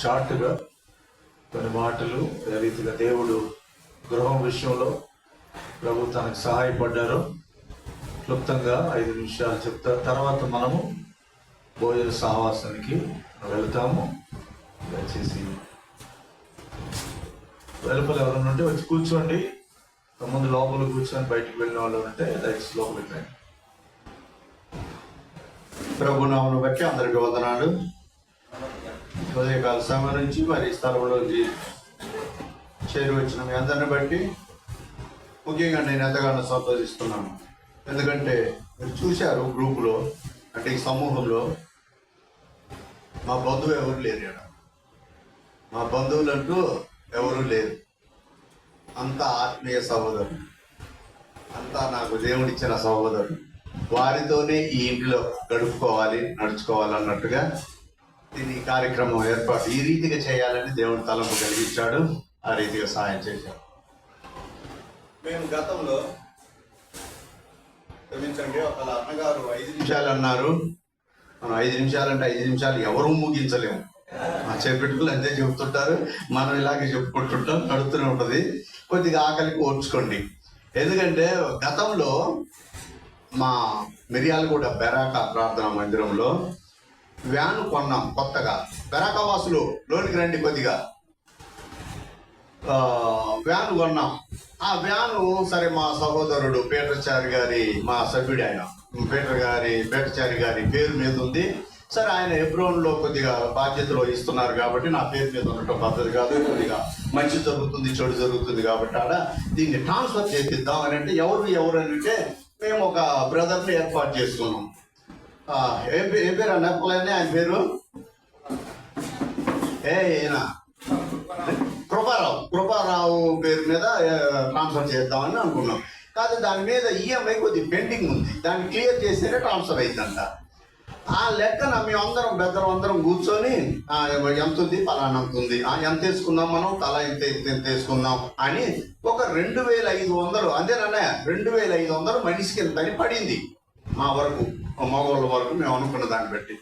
షార్ట్గా కొన్ని మాటలు ఏ రీతిగా దేవుడు గృహం విషయంలో ప్రభు తనకు సహాయపడ్డారో క్లుప్తంగా 5 నిమిషాలు చెప్తారు. తర్వాత మనము భోజన సహవాసానికి వెళ్తాము. దయచేసి వెలుపల ఎవరైనా ఉంటే వచ్చి కూర్చోండి. ముందు లోపల కూర్చొని బయటికి వెళ్ళిన వాళ్ళు ఉంటే దయచేసి లోపలికి రండి. ప్రభు నామమును బట్టి అందరికీ వందనాలు. ఉదయకాల సమయం నుంచి మరి స్థలంలోకి చేరి వచ్చిన మీ అందరిని బట్టి ముఖ్యంగా నేను ఎంతగానో సంతోషిస్తున్నాను. ఎందుకంటే మీరు చూశారు గ్రూపులో, అంటే ఈ సమూహంలో మా బంధువు ఎవరు లేరు ఇక్కడ. మా బంధువులంటూ ఎవరు లేరు. అంతా ఆత్మీయ సహోదరులు, అంతా నాకు దేవుడిచ్చిన సహోదరులు. వారితోనే ఈ ఇంట్లో గడుపుకోవాలి, నడుచుకోవాలన్నట్టుగా దీని కార్యక్రమం ఏర్పాటు ఈ రీతిగా చేయాలని దేవుడు తలంపు కలిగించాడు. ఆ రీతిగా సహాయం చేశాడు. మేము గతంలో క్షమించండి, ఒక అన్నగారు 5 నిమిషాలు అన్నారు. మనం 5 నిమిషాలు అంటే 5 నిమిషాలు ఎవరూ ముగించలేము. మా చేపెట్టుకులు అంతే చెబుతుంటారు, మనం ఇలాగే చెప్పుకుంటుంటాం, నడుస్తూనే ఉంటుంది. కొద్దిగా ఆకలికి ఓర్చుకోండి. ఎందుకంటే గతంలో మా మిర్యాలగూడ బెరాక ప్రార్థనా మందిరంలో వ్యాను కొన్నాం కొత్తగా. బెరాక వాసులు లోనికి రండి, కొద్దిగా వ్యాను కొన్నాం. ఆ వ్యాను సరే మా సహోదరుడు పీటర్చారి గారి, మా సభ్యుడు ఆయన పీటర్చారి గారి పేరు మీద ఉంది. సరే ఆయన హెబ్రోన్లో కొద్దిగా బాధ్యతలు ఇస్తున్నారు కాబట్టి నా పేరు మీద ఉండటం పద్ధతి కాదు. కొద్దిగా మంచి జరుగుతుంది, చెడు జరుగుతుంది కాబట్టి ఆడ దీన్ని ట్రాన్స్ఫర్ చేపిద్దాం అని అంటే ఎవరు అని అంటే మేము ఒక బ్రదర్ని ఏర్పాటు చేసుకున్నాం. ఏ పేరు అన్న ఆయన పేరు ఈయన కృపారావు పేరు మీద ట్రాన్స్ఫర్ చేద్దామని అనుకున్నాం. కాదు, దాని మీద ఈఎంఐ కొద్దిగా పెండింగ్ ఉంది. దాన్ని క్లియర్ చేస్తేనే ట్రాన్స్ఫర్ అయిందంట. ఆ లెక్కన మేము అందరం కూర్చొని ఎంత ఉంది, పలానా అంత ఉంది, ఎంత వేసుకుందాం, మనం తలా ఇంత వేసుకుందాం అని ఒక 2500, అంతేనన్నా 2500 మనిషికి ఎంతని పడింది. మా వరకు, మగవాళ్ళ వరకు మేము అనుకున్న దాన్ని బట్టి.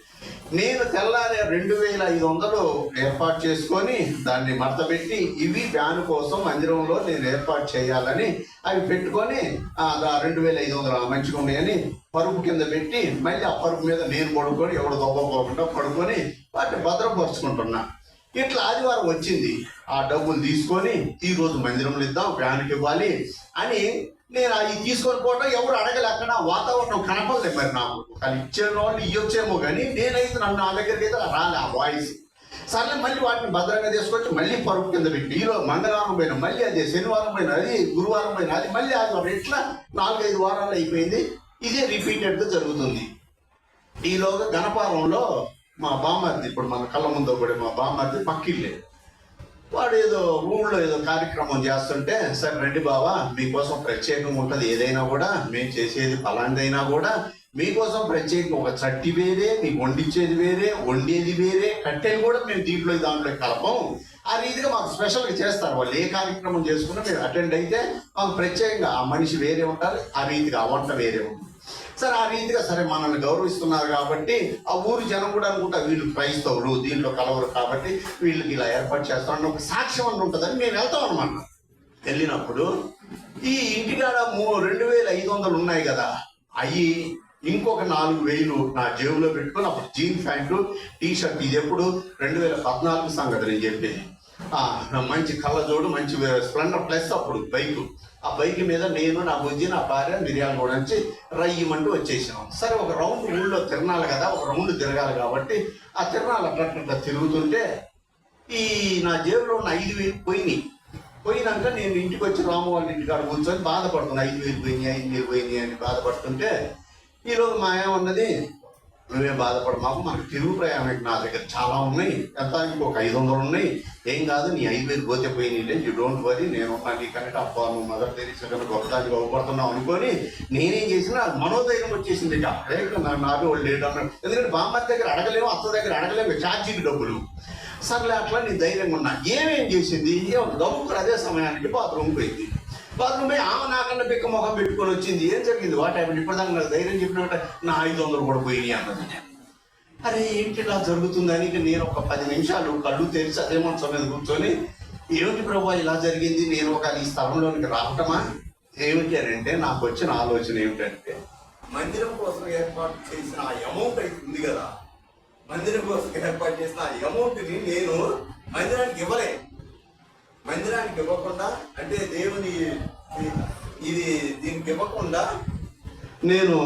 నేను తెల్లారి 2500 ఏర్పాటు చేసుకొని దాన్ని మడతపెట్టి ఇవి వ్యాను కోసం మందిరంలో నేను ఏర్పాటు చేయాలని అవి పెట్టుకొని 2500 మంచిగా ఉన్నాయని పరుపు కింద పెట్టి మళ్ళీ ఆ పరుపు మీద నేను పడుకొని ఎవడు దొబ్బపోకుండా పడుకొని వాటిని భద్రపరుచుకుంటున్నా. ఇట్లా ఆదివారం వచ్చింది. ఆ డబ్బులు తీసుకొని ఈరోజు మందిరంలో ఇద్దాం, వ్యాన్కి ఇవ్వాలి అని నేను అవి తీసుకొని పోవడం ఎవరు అడగలేక వాతావరణం కనపడలేదు. మరి నాకు కానీ ఇచ్చే వాళ్ళు ఇవ్వచ్చేమో కానీ నేనైతే నా దగ్గరికి అయితే రాలే ఆ వాయిస్. సర్లే మళ్ళీ వాటిని భద్రంగా తీసుకొచ్చి మళ్ళీ పరుపు కింద పెట్టి ఈరోజు మంగళవారం పోయినా మళ్ళీ అదే, శనివారం పోయినా అది, గురువారం పోయినా అది, మళ్ళీ ఆదివారం, ఇట్లా 4-5 వారాలు అయిపోయింది. ఇదే రిపీటెడ్గా జరుగుతుంది. ఈలోగా గణపారంలో మా బామ్మర్ది, ఇప్పుడు మన కళ్ళ ముందు కూడా మా బామ్మర్ది పక్కిళ్ళే, వాడు ఏదో ఊళ్ళో ఏదో కార్యక్రమం చేస్తుంటే సరే రండి బావా, మీకోసం ప్రత్యేకంగా ఉంటుంది, ఏదైనా కూడా మేము చేసేది ఫలాంటిదైనా కూడా మీకోసం ప్రత్యేకంగా ఒక చట్టి వేరే, మీకు వండించేది వేరే, వండేది వేరే, కట్టెలు కూడా మేము దాంట్లో కలపం. ఆ రీతిగా మాకు స్పెషల్గా చేస్తారు. వాళ్ళు ఏ కార్యక్రమం చేసుకున్నా మీరు అటెండ్ అయితే మాకు ప్రత్యేకంగా ఆ మనిషి వేరే ఉంటారు, ఆ రీతిగా ఆ వంట వేరే ఉంటుంది. సరే ఆ రీతిగా సరే మనల్ని గౌరవిస్తున్నారు కాబట్టి ఆ ఊరి జనం కూడా అనుకుంటా వీళ్ళు క్రైస్తవులు, దీంట్లో కలవరు కాబట్టి వీళ్ళకి ఇలా ఏర్పాటు చేస్తామని ఒక సాక్ష్యం అని ఉంటుందని మేము వెళ్తాం అనమాట. వెళ్ళినప్పుడు ఈ ఇంటికాడ 2500 ఉన్నాయి కదా, అవి ఇంకొక 4000 నా జేబులో పెట్టుకొని అప్పుడు జీన్ ప్యాంటు, టీషర్ట్. ఇది ఎప్పుడు 2014 సంగతి నేను చెప్పేది. మంచి కళ్ళజోడు, మంచి స్ప్లెండర్ ప్లస్ అప్పుడు బైకు. ఆ బైక్ మీద నేను, నా బుజ్జి, నా భార్య మిర్యాలగూడ నుంచి రయ్యమంటూ వచ్చేసాం. సరే ఒక రౌండ్ ఊళ్ళో తిరణాలి కదా, ఒక రౌండ్ తిరగాలి కాబట్టి ఆ తిరణాలు అట్లా తిరుగుతుంటే ఈ నా జేబులో ఉన్న 5000 పోయినాక నేను ఇంటికి వచ్చి రాము వాళ్ళ ఇంటికాడ కూర్చొని బాధపడుతున్నా. 5000 పోయినాయి అని బాధపడుతుంటే ఈరోజు మా ఏమన్నది, నువ్వేం బాధపడ, మాకు మనకు తిరుగు ప్రయాణం నా దగ్గర చాలా ఉన్నాయి, ఎంత ఇంకొక 500 ఉన్నాయి, ఏం కాదు, నీ 5000 పోతే పోయినాయి, యూ డోంట్ వరీ, నేను నీకంటే అబ్బా నువ్వు మదర్ తెరీసా కనుక గొప్పదానికి అవ్వబడుతున్నావు అనుకొని నేనేం చేసినా మనోధైర్యం వచ్చేసింది. ఇక నాకే వాళ్ళు లేడు అన్నాడు. ఎందుకంటే బామ్మర్ది దగ్గర అడగలేము, అత్త దగ్గర అడగలేము, ఛార్జీకి డబ్బులు. సర్లే అట్లా నేను ధైర్యంగా ఉన్నా. ఏమేం చేసింది, డబ్బులు అదే సమయానికి బాత్రూమ్ పోయింది. బాత్రూమ్ పోయి ఆమె నాకన్నా పిక్క మొహం పెట్టుకొని వచ్చింది. ఏం జరిగింది, వాట్ హ్యాపెండ్, ఇప్పటిదాకా నాకు ధైర్యం చెప్పినట్టు నా 500 కూడా పోయినాయి అన్నది. అరే ఏంటి ఇలా జరుగుతుందని ఇక నేను ఒక 10 నిమిషాలు కళ్ళు తెరిచి అదే మనసు మీద కూర్చొని, ఏమిటి ప్రభా ఇలా జరిగింది, నేను ఒక ఈ స్థలంలోనికి రావటమా ఏమిటి అని అంటే, నాకు వచ్చిన ఆలోచన ఏమిటంటే, మందిరం కోసం ఏర్పాటు చేసిన ఆ అమౌంట్ అయితే ఉంది కదా, మందిరం కోసం ఏర్పాటు చేసిన ఆ అమౌంట్ని నేను మందిరానికి ఇవ్వలే. మందిరానికి ఇవ్వకుండా అంటే దేవుని ఇది దీనికి ఇవ్వకుండా నేను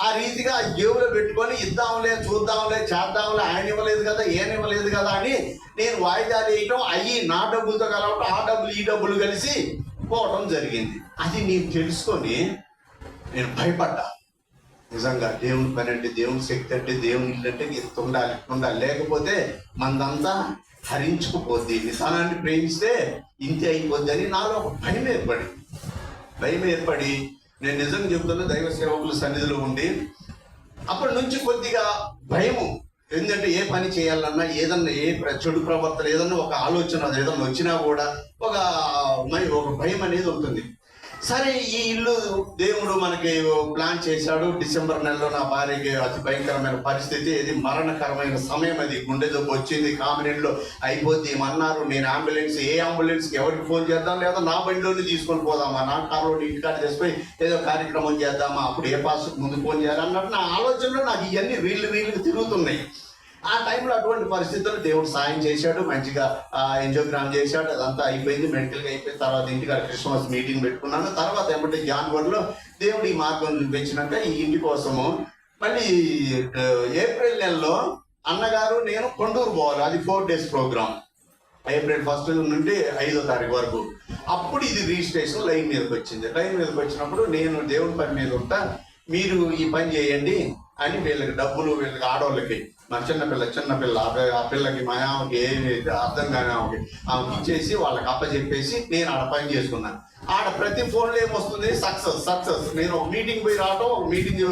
ఆ రీతిగా జేబులో పెట్టుకొని ఇద్దాంలే, చూద్దాంలే, చేద్దాంలే, ఆయన ఇవ్వలేదు కదా, ఏం ఇవ్వలేదు కదా అని నేను వాయిదాలు వేయటం, అయ్యి నా డబ్బులతో కలవటం, ఆ డబ్బులు ఈ డబ్బులు కలిసి పోవటం జరిగింది. అది నేను తెలుసుకొని నేను భయపడ్డా. నిజంగా దేవుని పని అంటే, దేవుని శక్తి అంటే, దేవుని ఇల్లు అంటే ఇంత ఉండాలి, లేకపోతే మనదంతా హరించుకుపోద్ది. నిదానాన్ని ప్రేమిస్తే ఇంతే అయిపోద్ది అని నాలో ఒక భయం ఏర్పడి నేను నిజంగా చెబుతున్నా, దైవ సేవకుల సన్నిధిలో ఉండి అప్పటి నుంచి కొద్దిగా భయము. ఎందుకంటే ఏ పని చేయాలన్నా, ఏదన్నా చెడు ప్రవర్తన, ఏదన్నా ఒక ఆలోచన ఏదన్నా వచ్చినా కూడా ఒక భయం అనేది ఉంటుంది. సరే, ఈ ఇల్లు దేవుడు మనకి ప్లాన్ చేశాడు. డిసెంబర్ నెలలో నా భార్యకి అతి భయంకరమైన పరిస్థితి, ఇది మరణకరమైన సమయం. అది గుండె జబ్బు వచ్చింది, కామినెంట్లో అయిపోద్ది ఏమన్నారు. నేను అంబులెన్స్కి ఎవరికి ఫోన్ చేద్దాం, లేదా నా బండిలోనే తీసుకొని పోదామా, నా కారులో ఇంటికాడ చేసిపోయి ఏదో కార్యక్రమం చేద్దామా, అప్పుడు ఏ పాస్కి ముందు ఫోన్ చేయాలన్నట్టు నా ఆలోచనలో నాకు ఇవన్నీ రీళ్ళు తిరుగుతున్నాయి. ఆ టైంలో అటువంటి పరిస్థితుల్లో దేవుడు సాయం చేశాడు, మంచిగా ఎంజోగ్రామ్ చేశాడు, అదంతా అయిపోయింది, మెడికల్గా అయిపోయిన తర్వాత ఇంటికాడ క్రిస్మస్ మీటింగ్ పెట్టుకున్నాను. తర్వాత ఏమంటే జాన్వరిలో దేవుడు ఈ మార్గం చూపించినాక ఈ ఇంటి కోసము మళ్ళీ ఏప్రిల్ నెలలో అన్నగారు నేను కొండూరు పోవాలి. అది 4 days ప్రోగ్రామ్, ఏప్రిల్ 1 నుండి 5వ తారీఖు వరకు. అప్పుడు ఇది రిజిస్ట్రేషన్ లైన్ మీదకి వచ్చింది. లైన్ మీదకి వచ్చినప్పుడు నేను దేవుని పని మీద ఉంటా, మీరు ఈ పని చేయండి అని వీళ్ళకి డబ్బులు, వీళ్ళకి ఆడవాళ్ళకి, మా చిన్నపిల్ల ఆ పిల్లకి మా ఆమెకి ఏమి అర్థం కాని ఆమెకి ఇచ్చేసి వాళ్ళకి అప్పచెప్పేసి నేను ఆడ పని చేసుకున్నాను. ఆడ ప్రతి ఫోన్లో ఏమొస్తుంది, సక్సెస్. నేను ఒక మీటింగ్ పోయి రావటం, ఒక మీటింగ్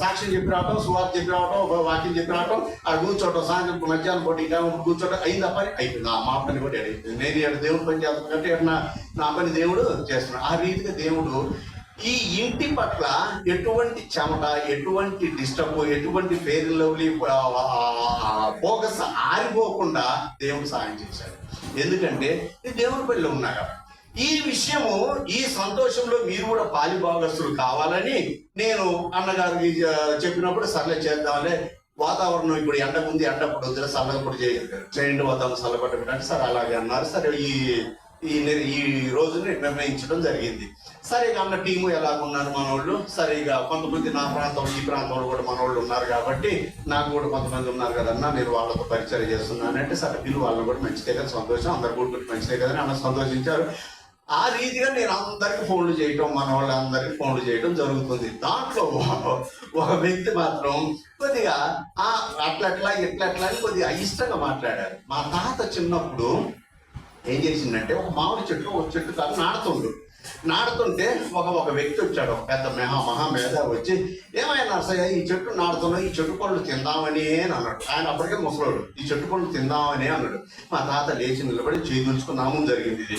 సాక్ష్యం చెప్పి రావటం, సువార్త చెప్పి రావటం, వాక్యం చెప్పి రావటం, ఆడ కూర్చోవటం, సాయంత్రం మధ్యాహ్నం పోటీ కూర్చోవటం, అయిందా పని అయిపోయింది. మా పని కూడా అయిపోయింది. నేను ఇక్కడ దేవుడు పని చేస్తాను కంటే నా పని దేవుడు చేస్తున్నాను. ఆ రీతిగా దేవుడు ఈ ఇంటి పట్ల ఎటువంటి చెమట, ఎటువంటి డిస్టర్బ్, ఎటువంటి ఫెయిర్ లవ్లీ ఫోకస్ ఆరిపోకుండా దేవుడు సాయం చేశాడు. ఎందుకంటే ఈ దేవుని పనిలో ఉన్నాగా. ఈ విషయము, ఈ సంతోషంలో మీరు కూడా పాలిభాగస్తులు కావాలని నేను అన్నగారికి చెప్పినప్పుడు సర్లే చేద్దామని. వాతావరణం ఇప్పుడు ఎండకుంది, ఎండప్పుడు వద్దు, చల్లగప్పుడు చేయండి, వాతావరణం చల్లబట్టబెట్టండి సార్, అలాగే అన్నారు. సరే, ఈ రోజుని నిర్ణయించడం జరిగింది. సరే, ఇక అన్న టీము ఎలాగున్నారు మనోళ్ళు. సరే, ఇక కొంతమంది నా ప్రాంతం, ఈ ప్రాంతంలో కూడా మనోళ్ళు ఉన్నారు కాబట్టి నాకు కూడా కొంతమంది ఉన్నారు కదన్నా, నేను వాళ్ళతో పరిచయం చేస్తున్నానంటే, సరే పిల్లలు వాళ్ళని కూడా మంచిదే కదా, సంతోషం, అందరు కూడా మంచిదే కదని అన్న సంతోషించారు. ఆ రీతిగా నేను అందరికి ఫోన్లు చేయటం, మన వాళ్ళందరికీ ఫోన్లు చేయటం జరుగుతుంది. దాంట్లో ఒక వ్యక్తి మాత్రం కొద్దిగా అట్లా ఇట్లా అని కొద్దిగా అయిష్టంగా మాట్లాడారు. మా తాత చిన్నప్పుడు ఏం చేసిందంటే, ఒక మామిడి చెట్టు, ఒక చెట్టు కాదు నాడుతుంటే ఒక వ్యక్తి వచ్చాడు, ఒక పెద్ద మహామేధ వచ్చి, ఏమైనా నర్సయ్య ఈ చెట్టు నాడుతున్నా, ఈ చెట్టు పళ్ళు తిందామని అని అన్నాడు. ఆయన అప్పటికే ముసలాడు. ఈ చెట్టు పళ్ళు తిందామని అన్నాడు. మా తాత లేచి నిలబడి చేయించుకున్నాము జరిగింది. ఇది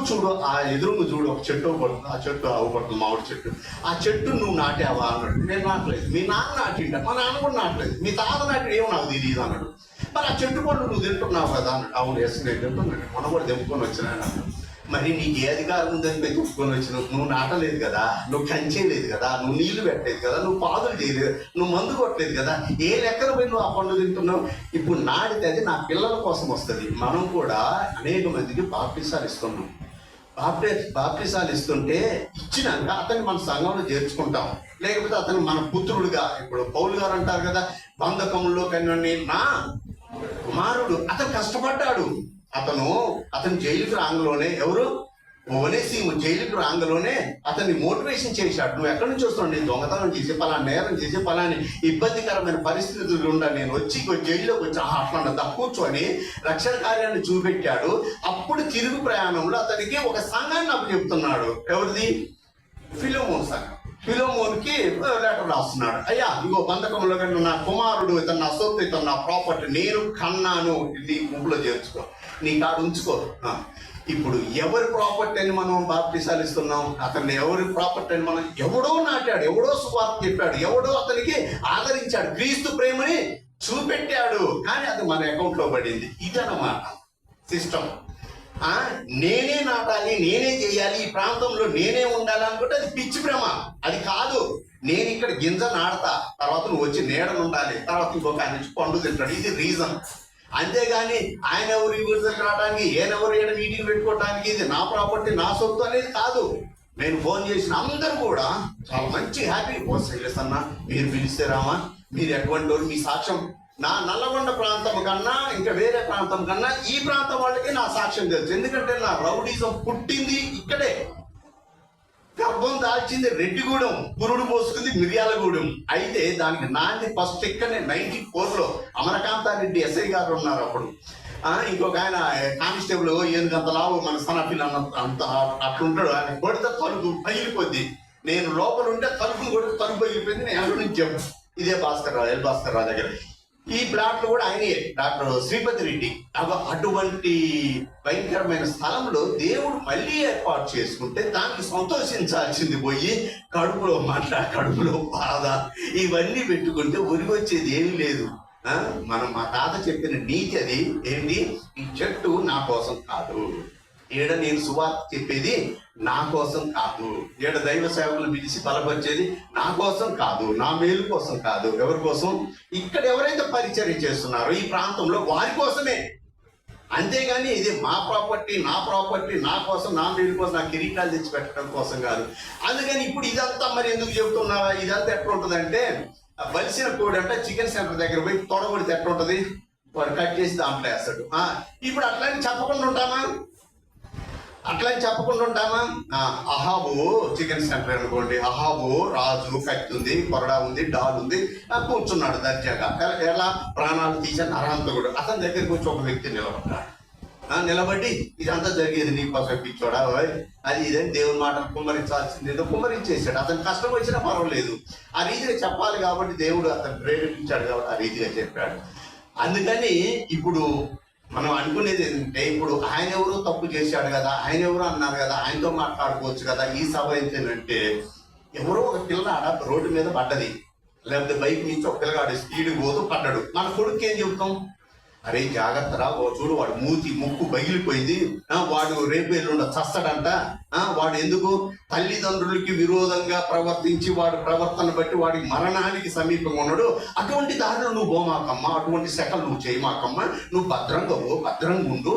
చూడు ఆ ఎదురును చూడు, ఒక చెట్టు పడుతుంది, ఆ చెట్టు అవ్వబడుతుంది, మామిడి చెట్టు. ఆ చెట్టు నువ్వు నాటావా అన్నాడు. నేను నాటలేదు. మీ నాన్న నాటిండ? మా నాన్న కూడా నాటలేదు. మీ తాత నాటి ఏమో నాకు తెలియదు అన్నాడు. మరి ఆ చెట్టు పళ్ళు నువ్వు తింటున్నావు కదా అన్నాడు. అవును, ఎస్ నేను తింటున్నాను, మనం కూడా తెంపుకొని వచ్చినాను అన్నాడు. మరి నీకు ఏ అధికారం ఉందని తెచ్చుకొని వచ్చినావు? నువ్వు నాటలేదు కదా, నువ్వు కంచేయలేదు కదా, నువ్వు నీళ్లు పెట్టలేదు కదా, నువ్వు పాదులు చేయలేదు, నువ్వు మందు కొట్టలేదు కదా, ఏ లెక్కన పోయి నువ్వు ఆ పండు తింటున్నావు? ఇప్పుడు నాటితే అది నా పిల్లల కోసం వస్తుంది. మనం కూడా అనేక మందికి బాప్టిసాలు ఇస్తున్నాం. బాప్టిసాలు ఇస్తుంటే ఇచ్చినాక అతన్ని మన సంఘంలో చేర్చుకుంటాం, లేకపోతే అతను మన పుత్రుడుగా. ఇప్పుడు పౌలు గారు అంటారు కదా, బంధకంలో కన్నా నా కుమారుడు. అతను కష్టపడ్డాడు. అతను జైలుకి రాంగలోనే, ఎవరు ఓనేసిము జైలుకి రాంగలోనే అతన్ని మోటివేషన్ చేశాడు. నువ్వు ఎక్కడి నుంచి వస్తున్నావు? నేను దొంగతనం చేసి పలానా నేరం చేసి పలాని ఇబ్బందికరమైన పరిస్థితులు ఉండా నేను వచ్చి జైల్లోకి వచ్చి అట్లా కూర్చొని రక్షణ కార్యాన్ని చూపెట్టాడు. అప్పుడు తిరుగు ప్రయాణంలో అతనికి ఒక సంఘాన్ని అప్పు చెప్తున్నాడు. ఎవరిది? ఫిలోమోన్ సంఘం. ఫిలోమోన్కి లెటర్ రాస్తున్నాడు. అయ్యా, ఇంకో బంధకంలో కన్నా నా కుమారుడు, ఇతను నా సొత్తు, ఇతను నా ప్రాపర్టీ, నేను కన్నాను, నీ గుంపులో చేర్చుకో, నీ కాడు ఉంచుకో. ఇప్పుడు ఎవరి ప్రాపర్టీ అని మనం బాప్టిసాలు ఇస్తున్నాం? అతన్ని ఎవరి ప్రాపర్టీ అని మనం, ఎవడో నాటాడు, ఎవడో సువార్త చెప్పాడు, ఎవడో అతనికి ఆదరించాడు, క్రీస్తు ప్రేమని చూపెట్టాడు, కానీ అది మన అకౌంట్ లో పడింది. ఇదన్నమాట సిస్టమ్. నేనే నాటాలి, నేనే చేయాలి, ఈ ప్రాంతంలో నేనే ఉండాలి అనుకుంటే అది పిచ్చి భ్రమ. అది కాదు. నేను ఇక్కడ గింజ నాడతా, తర్వాత నువ్వు వచ్చి నీడను ఉండాలి, తర్వాత ఇంకొక ఆయన వచ్చి పండు తింటాడు. ఇది రీజన్. అంతేగాని ఆయన ఎవరు ఈ ఊరి దగ్గర రావడానికి, ఈయనెవరు ఈయన మీటింగ్ పెట్టుకోవడానికి, ఇది నా ప్రాపర్టీ నా సొత్తు అనేది కాదు. నేను ఫోన్ చేసిన అందరూ కూడా చాలా మంచి హ్యాపీ. ఓ శైలేష్ అన్న, మీరు పిలిస్తే రామా, మీరు ఎటువంటి వాళ్ళు, మీ సాక్ష్యం నా నల్లగొండ ప్రాంతం కన్నా ఇంకా వేరే ప్రాంతం కన్నా ఈ ప్రాంతం వాళ్ళకి నా సాక్ష్యం తెలుసు. ఎందుకంటే నా రౌడీజం పుట్టింది ఇక్కడే, గర్భం దాల్చింది రెడ్డిగూడెం, పురుడు పోసుకుంది మిర్యాలగూడెం. అయితే దానికి నాంది ఫస్ట్ ఇక్కడనే 94లో అమరకాంతారెడ్డి ఎస్ఐ గారు ఉన్నారు అప్పుడు. ఇంకొక ఆయన కానిస్టేబుల్ ఏనుగంతలావు మన సనఫిల్ అంత అట్లుంటాడు. ఆయన కొడితే తలుపు పగిలిపోద్ది. నేను లోపల ఉంటే తలుపును కొడితే తలుపు పగిలిపోయింది. నేను ఎవరి నుంచి చెప్పు. ఇదే భాస్కర్ రావు, ఎల్ భాస్కర్ రావు దగ్గర. ఈ ప్లాట్లు కూడా ఆయనే, డాక్టర్ శ్రీపతి రెడ్డి. అటువంటి భయంకరమైన స్థలంలో దేవుడు మళ్ళీ ఏర్పాటు చేసుకుంటే దానికి సంతోషించాల్సింది పోయి కడుపులో మంట, కడుపులో బాధ ఇవన్నీ పెట్టుకుంటే ఒరిగొచ్చేది ఏమీ లేదు. మా తాత చెప్పిన నీతి అది ఏంటి? ఈ చెట్టు నా కోసం కాదు, ఈడ నేను సువార్త చెప్పేది నా కోసం కాదు, ఈడ దైవ సేవకులు పిలిచి బలపరిచేది నా కోసం కాదు, నా మేలు కోసం కాదు. ఎవరి కోసం? ఇక్కడ ఎవరైతే పరిచర్య చేస్తున్నారో ఈ ప్రాంతంలో వారి కోసమే. అంతేగాని ఇది మా ప్రాపర్టీ, నా ప్రాపర్టీ, నా కోసం, నా మేలు కోసం, నా కిరీటాలు తెచ్చి పెట్టడం కోసం కాదు. అందుకని ఇప్పుడు ఇదంతా మరి ఎందుకు చెబుతున్నావా? ఇదంతా ఎట్లా ఉంటుందంటే, బలిసిన కోడి అంటే చికెన్ సెంటర్ దగ్గర పోయి తొడగొడితే ఎట్లా ఉంటుంది? వాడు కట్ చేసి దాంట్లో వేస్తాడు. ఇప్పుడు అట్లాంటి చెప్పకుండా ఉంటామా? అహాబు చికెన్ సెంటర్ అనుకోండి, అహాబు రాజు, కత్తి ఉంది, కొరడా ఉంది, డాల్ ఉంది, కూర్చున్నాడు దర్జాగా. ఎలా ప్రాణాలు తీసే నరహంతకుడు. అతని దగ్గరికి వచ్చి ఒక వ్యక్తి నిలబడ్డాడు. నిలబడి ఇదంతా జరిగేది నీ కోసం పిచ్చోడా, అది ఇదని దేవుని మాటలు కుమ్మరించాల్సింది ఏదో కుమ్మరించేసాడు. అతను కష్టం వచ్చినా పర్వాలేదు, ఆ రీతిగా చెప్పాలి కాబట్టి దేవుడు అతను ప్రేరేపించాడు కాబట్టి ఆ రీతిగా చెప్పాడు. అందుకని ఇప్పుడు మనం అనుకునేది ఏంటంటే, ఇప్పుడు ఆయన ఎవరో తప్పు చేశాడు కదా, ఆయన ఎవరో అన్నారు కదా, ఆయనతో మాట్లాడుకోవచ్చు కదా. ఈ సభ ఏంటంటే, ఎవరో ఒక పిల్లగాడ రోడ్డు మీద పడ్డది, లేకపోతే బైక్ నుంచి ఒక పిల్లగాడు స్పీడ్ పోతూ పడ్డాడు. మన కొడుకు ఏం చెప్తాం? అరే జాగ్రత్తరా, చూడు వాడు మూతి ముక్కు పగిలిపోయింది, వాడు రేపు ఎల్లుండ చస్తాడంట, వాడు ఎందుకు తల్లిదండ్రులకి విరోధంగా ప్రవర్తించి వాడు ప్రవర్తన బట్టి వాడి మరణానికి సమీపంగా ఉన్నాడు. అటువంటి దారిలో నువ్వు పోమాకమ్మా, అటువంటి సెకలు నువ్వు చేయమాకమ్మా, నువ్వు భద్రంగా భద్రంగా ఉండు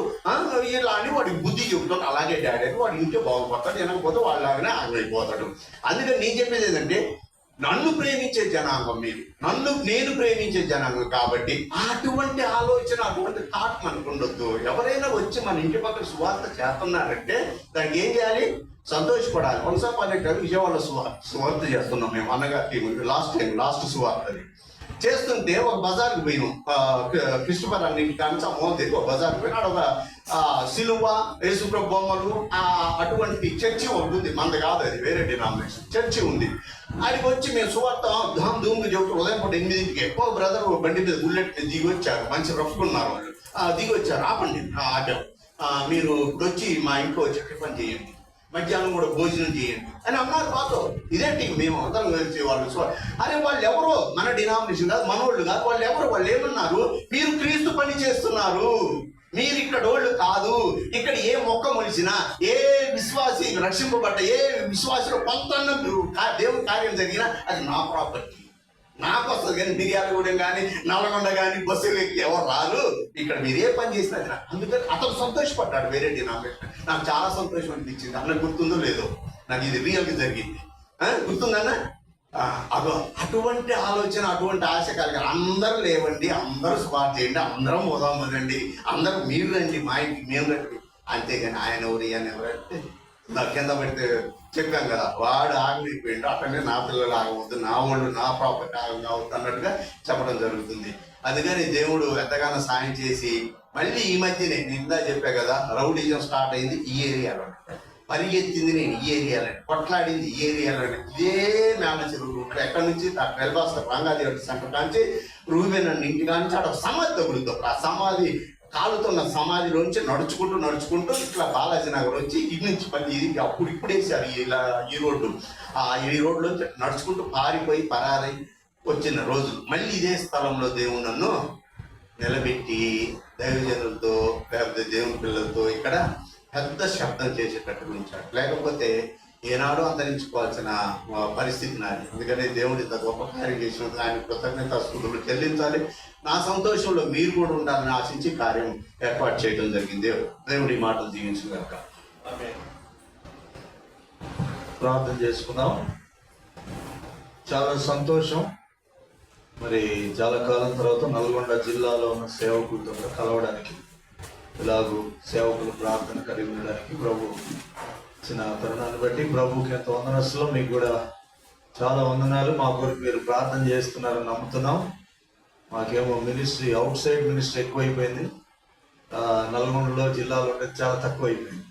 ఇలా అని వాడికి బుద్ధి చెబుతాడు. అలాగే డాడీ వాడు ఇంకే బాగుపడతాడు, వినకపోతే వాళ్ళలాగానే ఆగిపోతాడు. అందుకని నేను చెప్పేది ఏంటంటే, నన్ను ప్రేమించే జనాంగం మీరు, నేను ప్రేమించే జనాంగం కాబట్టి అటువంటి ఆలోచన, అటువంటి థాట్ మనకు ఉండొద్దు. ఎవరైనా వచ్చి మన ఇంటి పక్కన సువార్త చేస్తున్నారంటే దానికి ఏం చేయాలి? సంతోషపడాలి. వనసాపాలెట్ విజయవాడలో సువార్త చేస్తున్నాం మేము, అన్నగారికి లాస్ట్ సువార్త అది చేస్తుంటే ఒక బజార్కి పోయినాం. కృష్ణపరానికి కానీ మోదే ఒక బజార్కి పోయినా ఒక సిలువ, యేసుప్రభు బొమ్మలు, అటువంటి చర్చి ఉంటుంది. మనది కాదు, అది వేరే డినామినేషన్ చర్చి ఉంది. అడిగి వచ్చి మేము సువార్త ధామ్ ధూమ్గా చెబుతూ ఉదయం పూట 8ంటికి ఎక్కువ బ్రదర్ బండి మీద బుల్లెట్ మీద దిగి వచ్చారు. మంచి రఫ్కున్నారు వాళ్ళు. దిగి వచ్చారు. ఆపండి ఆటో, మీరు ఇప్పుడు వచ్చి మా ఇంట్లో వచ్చి టిఫిన్ చేయండి, మధ్యాహ్నం కూడా భోజనం చేయండి అని అన్నారు. మాతో ఇదేంటి మేము అందరం కలిసి వాళ్ళు. అరే వాళ్ళు ఎవరో మన డినామినేషన్ కాదు, మనోళ్ళు కాదు, వాళ్ళు ఎవరు? వాళ్ళు ఏమన్నారు? మీరు క్రీస్తు పని చేస్తున్నారు, మీరు ఇక్కడ వాళ్ళు కాదు. ఇక్కడ ఏ మొక్క మొలిచినా, ఏ విశ్వాసి రక్షింపబడ్డ ఏ విశ్వాసిలో కొంత దేవుని కార్యం జరిగినా అది నా ప్రాపర్టీ, నాకు వస్తుంది. కానీ మిర్యాలగూడెం కానీ నల్లగొండ కానీ బస్సులు ఎక్కి ఎవరు రారు. ఇక్కడ మీరు ఏ పని చేసినా అది. అందుకని అతను సంతోషపడ్డాడు. వేరే డినామినేషన్ నాకు చాలా సంతోషం అనిపించింది. అన్న గుర్తుందో లేదో, నాకు ఇది రియల్గా జరిగింది. గుర్తుందన్న? అటువంటి ఆలోచన, అటువంటి ఆశ కలిగారు. అందరూ లేవండి, అందరూ స్వార్థ చేయండి, అందరం పోదామనండి, అందరూ మీరు రండి, మా ఇంటికి మేము రండి. అంతేగాని ఆయన ఎవరు ఈయన ఎవరంటే నాకు కింద పెడితే చెప్పాం కదా, వాడు ఆగలిపోయిండు, అట్లనే నా పిల్లలు ఆగవద్దు, నా వాళ్ళు నా ప్రాపర్టీ ఆగవద్దు అన్నట్టుగా చెప్పడం జరుగుతుంది. అందుకని దేవుడు ఎంతగానో సాయం చేసి మళ్ళీ ఈ మధ్యనే నిందా చెప్పా కదా, రౌడీజం స్టార్ట్ అయింది ఈ ఏరియాలో, పరిగెత్తింది నేను ఈ ఏరియాలో, కొట్లాడింది ఈ ఏరియాలో. ఇదే మేళ చెరువు ఎక్కడి నుంచి వెల్బాస్కర్ రంగాదేవి సెంటర్ కాంచి రూబెన్ అన్న ఇంటి కాంచి అక్కడ సమాధి తగులుతాం. ఆ సమాధి కాలుతున్న సమాధిలోంచి నడుచుకుంటూ ఇట్లా బాలాజీ నగర్ వచ్చి ఇటు నుంచి మళ్ళీ ఇది ఇప్పుడు వేసారు ఇలా ఈ రోడ్డు. ఈ రోడ్లోంచి నడుచుకుంటూ పారిపోయి పరారై వచ్చిన రోజు మళ్ళీ ఇదే స్థలంలో దేవుడు నన్ను నిలబెట్టి దైవజనులతో లేకపోతే దేవుని పిల్లలతో ఇక్కడ పెద్ద శబ్దం చేసేటట్టు ఉంచాడు. లేకపోతే ఏనాడో అంతరించుకోవాల్సిన పరిస్థితి నాది. అందుకని దేవుడి ఇంత గొప్ప కార్యం చేసినందుకు ఆయన కృతజ్ఞతాస్తుతులు చెల్లించాలి. నా సంతోషంలో మీరు కూడా ఉండాలని ఆశించి కార్యం ఏర్పాటు చేయడం జరిగింది. దేవుడి మాటలు దీవించుగాక. ప్రార్థన చేసుకుందాం. చాలా సంతోషం. మరి చాలా కాలం తర్వాత నల్గొండ జిల్లాలో ఉన్న సేవకులతో కలవడానికి, ఇలాగూ సేవకులు ప్రార్థన కలిగి ఉండడానికి ప్రభు ఇచ్చిన తరుణాన్ని బట్టి ప్రభుకి ఎంత వందనస్తులో మీకు కూడా చాలా వందనాలు. మా కొరకు మీరు ప్రార్థన చేస్తున్నారని నమ్ముతున్నాం. మాకేమో మినిస్ట్రీ, అవుట్ సైడ్ మినిస్ట్రీ ఎక్కువైపోయింది. నల్గొండలో జిల్లాలో ఉండేది చాలా తక్కువ అయిపోయింది.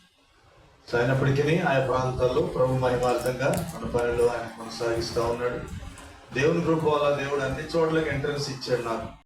సో అయినప్పటికీ ఆయా ప్రాంతాల్లో ప్రభు మహిమార్థంగా మన పనిలో ఆయన కొనసాగిస్తూ ఉన్నాడు. దేవుని కృప వల్ల దేవుడు అన్ని చోట్లకి ఎంట్రన్స్ ఇచ్చాడు నాకు.